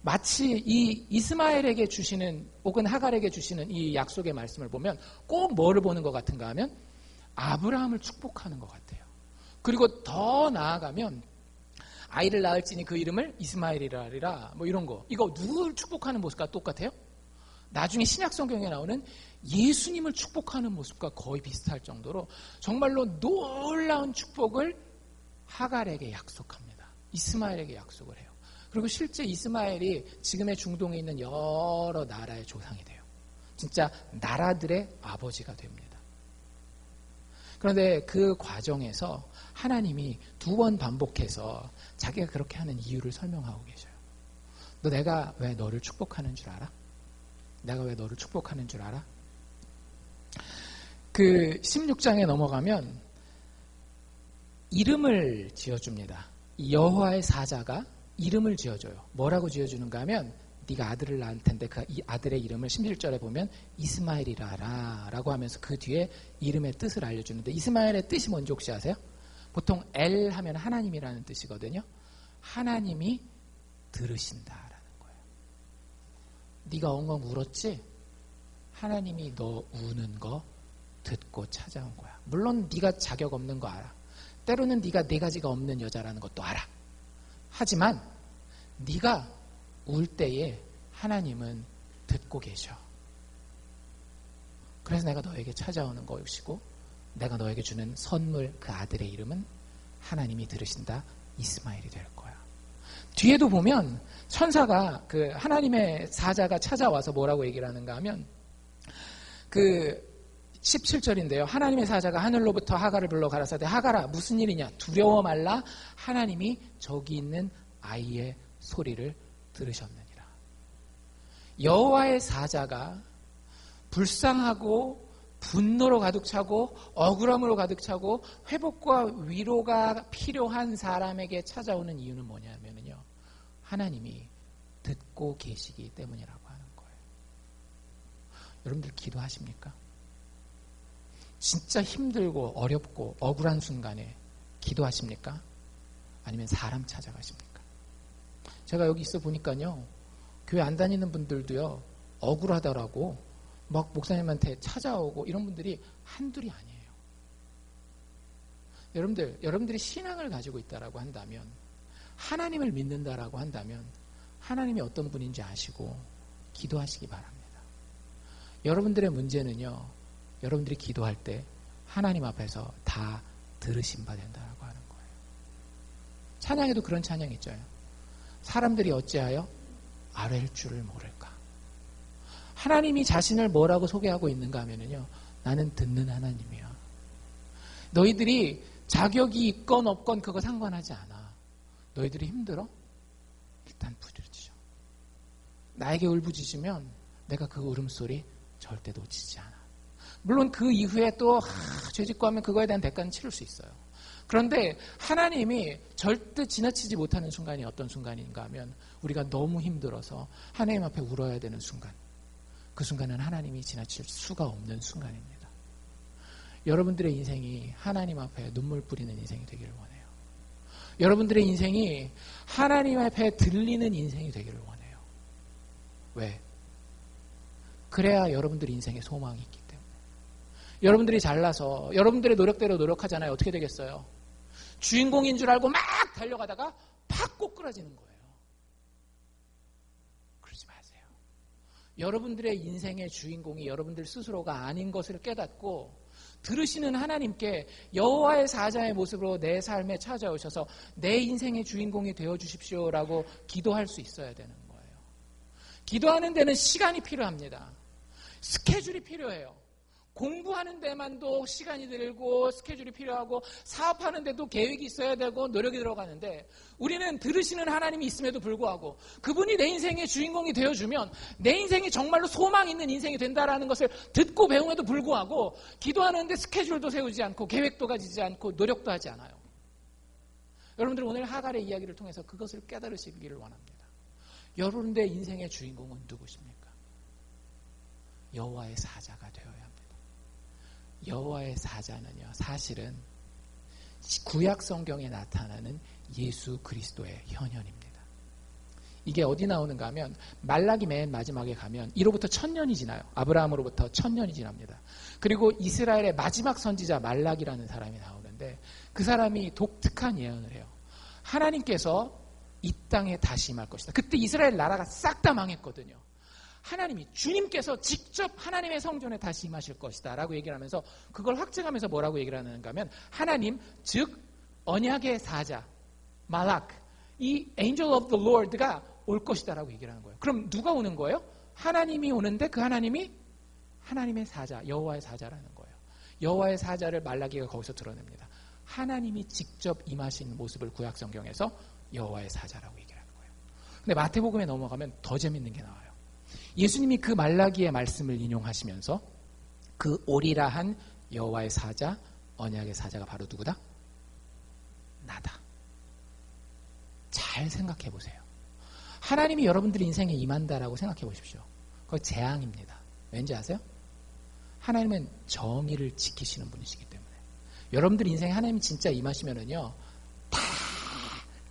마치 이 이스마엘에게 주시는 혹은 하갈에게 주시는 이 약속의 말씀을 보면 꼭 뭐를 보는 것 같은가 하면 아브라함을 축복하는 것 같아요. 그리고 더 나아가면 아이를 낳을지니 그 이름을 이스마엘이라 하리라 뭐 이런 거. 이거 누구를 축복하는 모습과 똑같아요? 나중에 신약 성경에 나오는 예수님을 축복하는 모습과 거의 비슷할 정도로 정말로 놀라운 축복을 하갈에게 약속합니다. 이스마엘에게 약속을 해요. 그리고 실제 이스마엘이 지금의 중동에 있는 여러 나라의 조상이 돼요. 진짜 나라들의 아버지가 됩니다. 그런데 그 과정에서 하나님이 2번 반복해서 자기가 그렇게 하는 이유를 설명하고 계셔요. 너 내가 왜 너를 축복하는 줄 알아? 내가 왜 너를 축복하는 줄 알아? 그 16장에 넘어가면 이름을 지어줍니다. 여호와의 사자가 이름을 지어줘요. 뭐라고 지어주는가 하면 네가 아들을 낳을 텐데 그 이 아들의 이름을 17절에 보면 이스마엘이라 하라 라고 하면서 그 뒤에 이름의 뜻을 알려주는데 이스마엘의 뜻이 뭔지 혹시 아세요? 보통 엘 하면 하나님이라는 뜻이거든요. 하나님이 들으신다라는 거예요. 네가 엉엉 울었지? 하나님이 너 우는 거 듣고 찾아온 거야. 물론 네가 자격 없는 거 알아. 때로는 네가 4가지가 없는 여자라는 것도 알아. 하지만 네가 울 때에 하나님은 듣고 계셔. 그래서 내가 너에게 찾아오는 것이고 내가 너에게 주는 선물 그 아들의 이름은 하나님이 들으신다 이스마엘이 될 거야. 뒤에도 보면 천사가 그 하나님의 사자가 찾아와서 뭐라고 얘기를 하는가 하면 그 17절인데요. 하나님의 사자가 하늘로부터 하갈을 불러 가라사대 하갈아 무슨 일이냐 두려워 말라 하나님이 저기 있는 아이의 소리를 들으셨느니라. 여호와의 사자가 불쌍하고 분노로 가득 차고 억울함으로 가득 차고 회복과 위로가 필요한 사람에게 찾아오는 이유는 뭐냐면요. 하나님이 듣고 계시기 때문이라고 하는 거예요. 여러분들 기도하십니까? 진짜 힘들고 어렵고 억울한 순간에 기도하십니까? 아니면 사람 찾아가십니까? 제가 여기 있어 보니까요. 교회 안 다니는 분들도요. 억울하더라고 막 목사님한테 찾아오고 이런 분들이 한둘이 아니에요. 여러분들이 신앙을 가지고 있다라고 한다면 하나님을 믿는다라고 한다면 하나님이 어떤 분인지 아시고 기도하시기 바랍니다. 여러분들의 문제는요. 여러분들이 기도할 때 하나님 앞에서 다 들으신 바 된다라고 하는 거예요. 찬양에도 그런 찬양 있죠. 사람들이 어찌하여 아랠 줄을 모를까. 하나님이 자신을 뭐라고 소개하고 있는가 하면요. 나는 듣는 하나님이야. 너희들이 자격이 있건 없건 그거 상관하지 않아. 너희들이 힘들어? 일단 부르짖어. 나에게 울부짖으면 내가 그 울음소리 절대 놓치지 않아. 물론 그 이후에 또 죄짓고 하면 그거에 대한 대가는 치를 수 있어요. 그런데 하나님이 절대 지나치지 못하는 순간이 어떤 순간인가 하면 우리가 너무 힘들어서 하나님 앞에 울어야 되는 순간. 그 순간은 하나님이 지나칠 수가 없는 순간입니다. 여러분들의 인생이 하나님 앞에 눈물 뿌리는 인생이 되기를 원해요. 여러분들의 인생이 하나님 앞에 들리는 인생이 되기를 원해요. 왜? 그래야 여러분들의 인생에 소망이 있기 때문에. 여러분들이 잘나서 여러분들의 노력대로 노력하잖아요. 어떻게 되겠어요? 주인공인 줄 알고 막 달려가다가 팍 꼬꾸라지는 거예요. 그러지 마세요. 여러분들의 인생의 주인공이 여러분들 스스로가 아닌 것을 깨닫고 들으시는 하나님께 여호와의 사자의 모습으로 내 삶에 찾아오셔서 내 인생의 주인공이 되어주십시오라고 기도할 수 있어야 되는 거예요. 기도하는 데는 시간이 필요합니다. 스케줄이 필요해요. 공부하는 데만도 시간이 들고 스케줄이 필요하고 사업하는 데도 계획이 있어야 되고 노력이 들어가는데 우리는 들으시는 하나님이 있음에도 불구하고 그분이 내 인생의 주인공이 되어주면 내 인생이 정말로 소망 있는 인생이 된다라는 것을 듣고 배움에도 불구하고 기도하는데 스케줄도 세우지 않고 계획도 가지지 않고 노력도 하지 않아요. 여러분들 오늘 하갈의 이야기를 통해서 그것을 깨달으시기를 원합니다. 여러분들의 인생의 주인공은 누구십니까? 여호와의 사자가 되어야 합니다. 여호와의 사자는요, 사실은 구약 성경에 나타나는 예수 그리스도의 현현입니다. 이게 어디 나오는가 하면 말라기 맨 마지막에 가면 이로부터 1000년이 지나요. 아브라함으로부터 1000년이 지납니다. 그리고 이스라엘의 마지막 선지자 말라기라는 사람이 나오는데 그 사람이 독특한 예언을 해요. 하나님께서 이 땅에 다시 임할 것이다. 그때 이스라엘 나라가 싹 다 망했거든요. 하나님이 주님께서 직접 하나님의 성전에 다시 임하실 것이다 라고 얘기를 하면서 그걸 확증하면서 뭐라고 얘기를 하는가 하면 하나님 즉 언약의 사자 말락 이 Angel of the Lord가 올 것이다 라고 얘기를 하는 거예요. 그럼 누가 오는 거예요? 하나님이 오는데 그 하나님이 하나님의 사자 여호와의 사자라는 거예요. 여호와의 사자를 말라기가 거기서 드러냅니다. 하나님이 직접 임하신 모습을 구약 성경에서 여호와의 사자라고 얘기를 하는 거예요. 근데 마태복음에 넘어가면 더 재밌는 게 나와요. 예수님이 그 말라기의 말씀을 인용하시면서 그 오리라 한 여호와의 사자, 언약의 사자가 바로 누구다? 나다. 잘 생각해 보세요. 하나님이 여러분들 인생에 임한다라고 생각해 보십시오. 그거 재앙입니다. 왠지 아세요? 하나님은 정의를 지키시는 분이시기 때문에 여러분들 인생에 하나님이 진짜 임하시면은요 다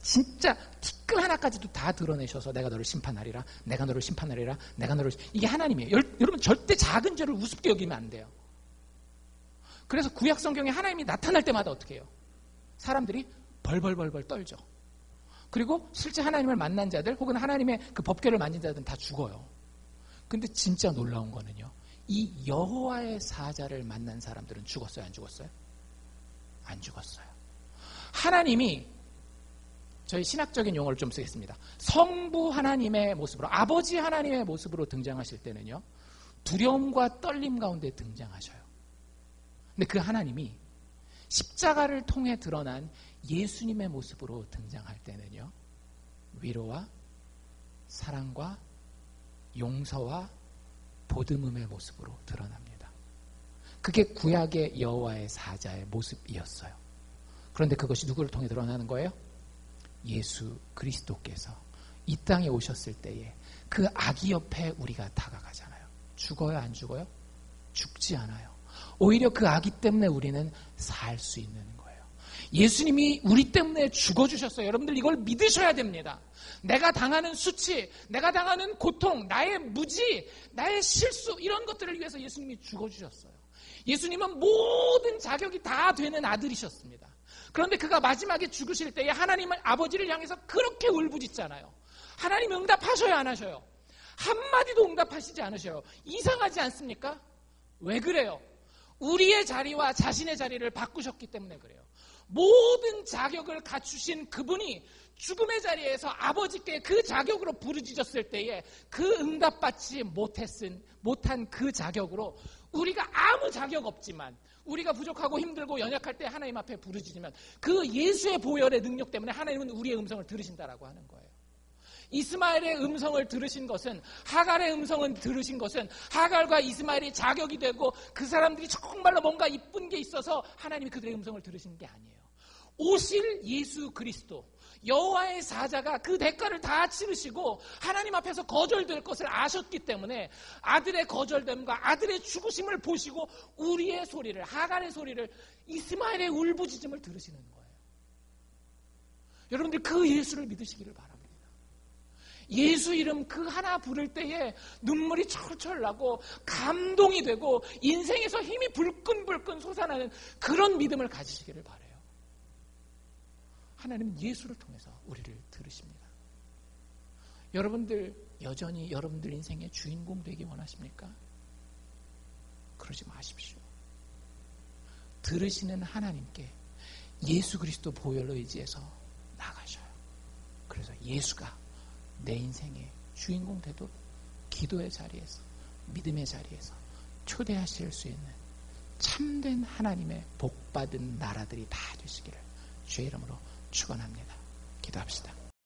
진짜 티끌 하나까지도 다 드러내셔서 내가 너를 심판하리라, 내가 너를 심판하리라, 내가 너를 이게 하나님이에요. 여러분 절대 작은 죄를 우습게 여기면 안 돼요. 그래서 구약 성경에 하나님이 나타날 때마다 어떻게 해요? 사람들이 벌벌벌벌 떨죠. 그리고 실제 하나님을 만난 자들 혹은 하나님의 그 법궤를 만진 자들은 다 죽어요. 근데 진짜 놀라운 거는요. 이 여호와의 사자를 만난 사람들은 죽었어요? 안 죽었어요? 안 죽었어요. 하나님이 저희 신학적인 용어를 좀 쓰겠습니다. 성부 하나님의 모습으로 아버지 하나님의 모습으로 등장하실 때는요. 두려움과 떨림 가운데 등장하셔요. 근데 그 하나님이 십자가를 통해 드러난 예수님의 모습으로 등장할 때는요. 위로와 사랑과 용서와 보듬음의 모습으로 드러납니다. 그게 구약의 여호와의 사자의 모습이었어요. 그런데 그것이 누구를 통해 드러나는 거예요? 예수 그리스도께서 이 땅에 오셨을 때에 그 아기 옆에 우리가 다가가잖아요. 죽어요? 안 죽어요? 죽지 않아요. 오히려 그 아기 때문에 우리는 살 수 있는 거예요. 예수님이 우리 때문에 죽어주셨어요. 여러분들 이걸 믿으셔야 됩니다. 내가 당하는 수치, 내가 당하는 고통, 나의 무지, 나의 실수 이런 것들을 위해서 예수님이 죽어주셨어요. 예수님은 모든 자격이 다 되는 아들이셨습니다. 그런데 그가 마지막에 죽으실 때에 하나님을 아버지를 향해서 그렇게 울부짖잖아요. 하나님 응답하셔요? 안 하셔요? 한마디도 응답하시지 않으셔요. 이상하지 않습니까? 왜 그래요? 우리의 자리와 자신의 자리를 바꾸셨기 때문에 그래요. 모든 자격을 갖추신 그분이 죽음의 자리에서 아버지께 그 자격으로 부르짖었을 때에 그 응답받지 못한 그 자격으로 우리가 아무 자격 없지만 우리가 부족하고 힘들고 연약할 때 하나님 앞에 부르짖으면 그 예수의 보혈의 능력 때문에 하나님은 우리의 음성을 들으신다라고 하는 거예요. 이스마엘의 음성을 들으신 것은 하갈의 음성을 들으신 것은 하갈과 이스마엘이 자격이 되고 그 사람들이 정말로 뭔가 이쁜 게 있어서 하나님이 그들의 음성을 들으신 게 아니에요. 오실 예수 그리스도 여호와의 사자가 그 대가를 다 치르시고 하나님 앞에서 거절될 것을 아셨기 때문에 아들의 거절됨과 아들의 죽으심을 보시고 우리의 소리를 하갈의 소리를 이스마엘의 울부짖음을 들으시는 거예요. 여러분들 그 예수를 믿으시기를 바랍니다. 예수 이름 그 하나 부를 때에 눈물이 철철 나고 감동이 되고 인생에서 힘이 불끈불끈 솟아나는 그런 믿음을 가지시기를 바라요. 하나님은 예수를 통해서 우리를 들으십니다. 여러분들 여전히 여러분들 인생의 주인공 되기 원하십니까? 그러지 마십시오. 들으시는 하나님께 예수 그리스도 보혈로 의지해서 나가셔요. 그래서 예수가 내 인생의 주인공 되도록 기도의 자리에서 믿음의 자리에서 초대하실 수 있는 참된 하나님의 복받은 나라들이 다 되시기를 주의 이름으로 축원합니다. 기도합시다.